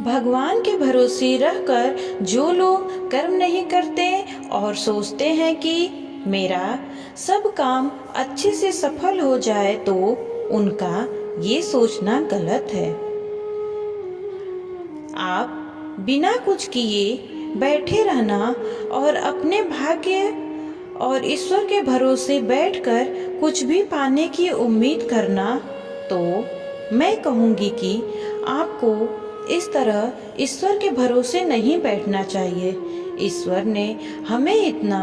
भगवान के भरोसे रहकर जो लोग कर्म नहीं करते और सोचते हैं कि मेरा सब काम अच्छे से सफल हो जाए, तो उनका ये सोचना गलत है। आप बिना कुछ किए बैठे रहना और अपने भाग्य और ईश्वर के भरोसे बैठकर कुछ भी पाने की उम्मीद करना, तो मैं कहूँगी कि आपको इस तरह ईश्वर के भरोसे नहीं बैठना चाहिए। ईश्वर ने हमें इतना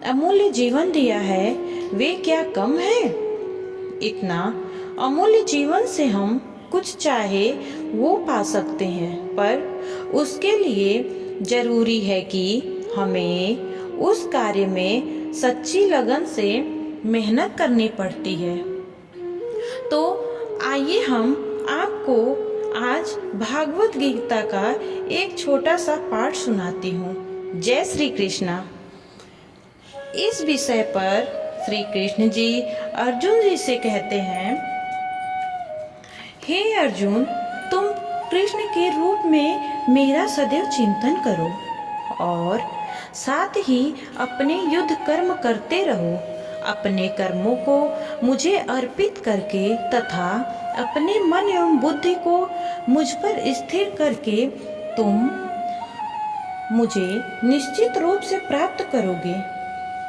अमूल्य जीवन दिया है, वे क्या कम है? इतना अमूल्य जीवन से हम कुछ चाहे वो पा सकते हैं, पर उसके लिए जरूरी है कि हमें उस कार्य में सच्ची लगन से मेहनत करनी पड़ती है। तो आइए हम आपको आज भागवत गीता का एक छोटा सा पाठ सुनाती हूँ। जय श्री कृष्णा। इस विषय पर श्री कृष्ण जी अर्जुन जी से कहते हैं, हे अर्जुन, तुम कृष्ण के रूप में मेरा सदैव चिंतन करो और साथ ही अपने युद्ध कर्म करते रहो। अपने कर्मों को मुझे अर्पित करके तथा अपने मन एवं बुद्धि को मुझ पर स्थिर करके तुम मुझे निश्चित रूप से प्राप्त करोगे।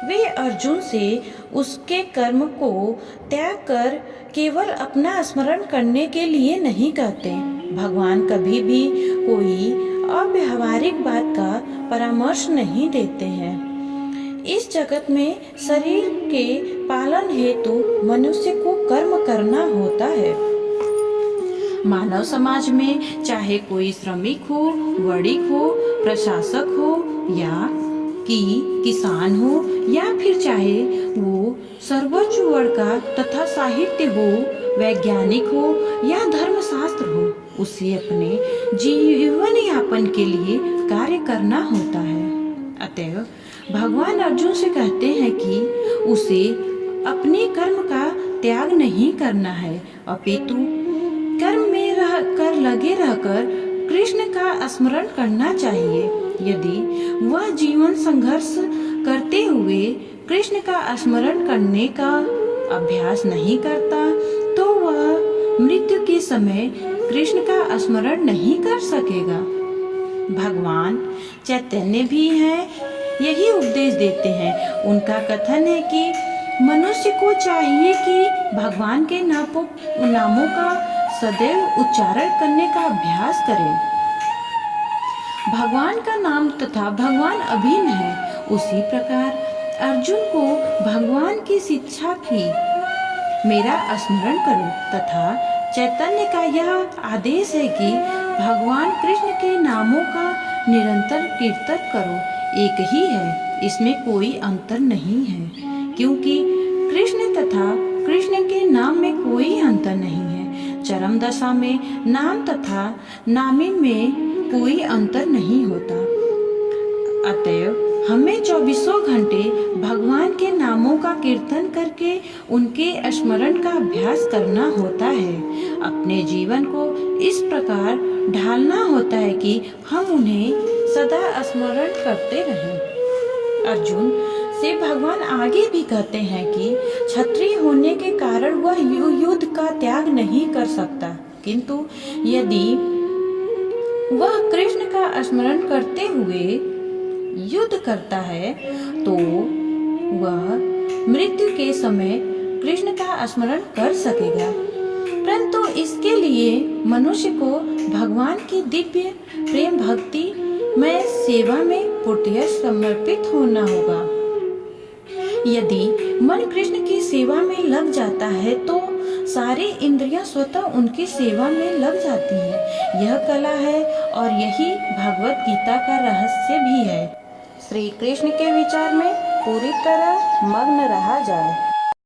वे अर्जुन से उसके कर्म को त्याग कर केवल अपना स्मरण करने के लिए नहीं कहते। भगवान कभी भी कोई अव्यावहारिक बात का परामर्श नहीं देते हैं। इस जगत में शरीर के पालन हेतु मनुष्य को कर्म करना होता है। मानव समाज में चाहे कोई श्रमिक हो, वणिक हो, प्रशासक हो या किसान हो, या फिर चाहे वो सर्वोच्च वर्ग का तथा साहित्य हो, वैज्ञानिक हो या धर्मशास्त्र हो, उसे अपने जीवन यापन के लिए कार्य करना होता है। अतएव भगवान अर्जुन से कहते हैं कि उसे अपने कर्म का त्याग नहीं करना है, अपितु कर्म में लगे रहकर कृष्ण का स्मरण करना चाहिए। यदि वह जीवन संघर्ष करते हुए कृष्ण का स्मरण करने का अभ्यास नहीं करता, तो वह मृत्यु के समय कृष्ण का स्मरण नहीं कर सकेगा। भगवान चैतन्य भी हैं, यही उपदेश देते हैं। उनका कथन है कि मनुष्य को चाहिए कि भगवान के नामों का सदैव उच्चारण करने का अभ्यास करें। भगवान का नाम तथा भगवान अभिन्न है। उसी प्रकार अर्जुन को भगवान की शिक्षा की, मेरा स्मरण करो, तथा चैतन्य का यह आदेश है कि भगवान कृष्ण के नामों का निरंतर कीर्तन करो। एक ही है, इसमें कोई अंतर नहीं है, क्योंकि कृष्ण तथा कृष्ण के नाम में कोई अंतर नहीं है। चरम दशा में नाम तथा नामी में कोई अंतर नहीं होता। अतएव हमें 24 घंटे भगवान के नामों का कीर्तन करके उनके स्मरण का अभ्यास करना होता है। अपने जीवन को इस प्रकार ढालना होता है कि हम उन्हें सदा स्मरण करते रहें। अर्जुन से भगवान आगे भी कहते हैं कि क्षत्रिय होने के कारण वह युद्ध का त्याग नहीं कर सकता, किंतु यदि वह कृष्ण का स्मरण करते हुए युद्ध करता है, तो वह मृत्यु के समय कृष्ण का स्मरण कर सकेगा। परंतु इसके लिए मनुष्य को भगवान की दिव्य प्रेम भक्ति में सेवा में पूर्णतः समर्पित होना होगा। यदि मन कृष्ण की सेवा में लग जाता है, तो सारी इंद्रियां स्वतः उनकी सेवा में लग जाती हैं। यह कला है और यही भगवत गीता का रहस्य भी है। श्री कृष्ण के विचार में पूरी तरह मग्न रहा जाए।